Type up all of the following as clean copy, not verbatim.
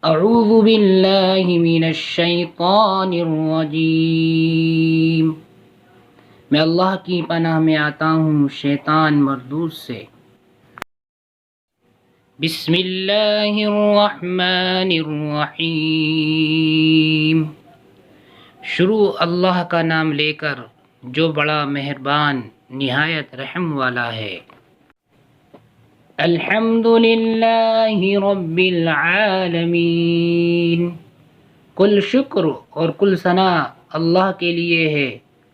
اعوذ باللہ من الشیطان الرجیم، میں اللہ کی پناہ میں آتا ہوں شیطان مردود سے۔ بسم اللہ الرحمن الرحیم، شروع اللہ کا نام لے کر جو بڑا مہربان نہایت رحم والا ہے۔ الحمد للہ رب العالمین، کل شکر اور کل ثنا اللہ کے لیے ہے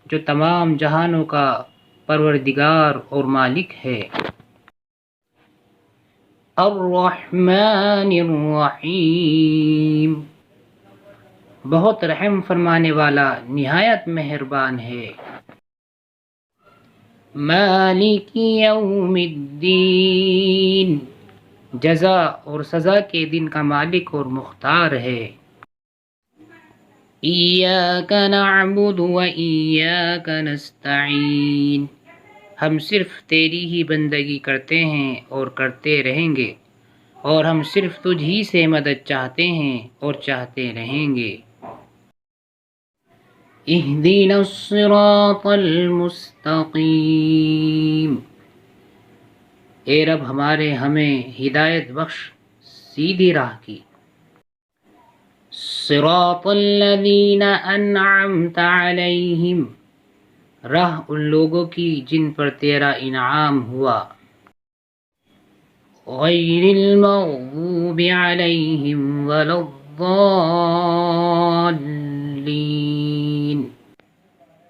جو تمام جہانوں کا پروردگار اور مالک ہے۔ الرحمن الرحیم، بہت رحم فرمانے والا نہایت مہربان ہے۔ مالک یوم الدین، جزا اور سزا کے دن کا مالک اور مختار ہے۔ ایاک نعبد و ایاک نستعین، ہم صرف تیری ہی بندگی کرتے ہیں اور کرتے رہیں گے، اور ہم صرف تجھ ہی سے مدد چاہتے ہیں اور چاہتے رہیں گے۔ اہدنا الصراط المستقیم، اے رب ہمارے ہمیں ہدایت بخش سیدھی راہ کی۔ صراط الذین انعمت علیہم، راہ ان لوگوں کی جن پر تیرا انعام ہوا۔ غیر المغضوب علیہم ولا الضالین،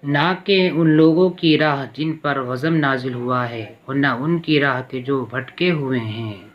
نہ کہ ان لوگوں کی راہ جن پر غضب نازل ہوا ہے اور نہ ان کی راہ کے جو بھٹکے ہوئے ہیں۔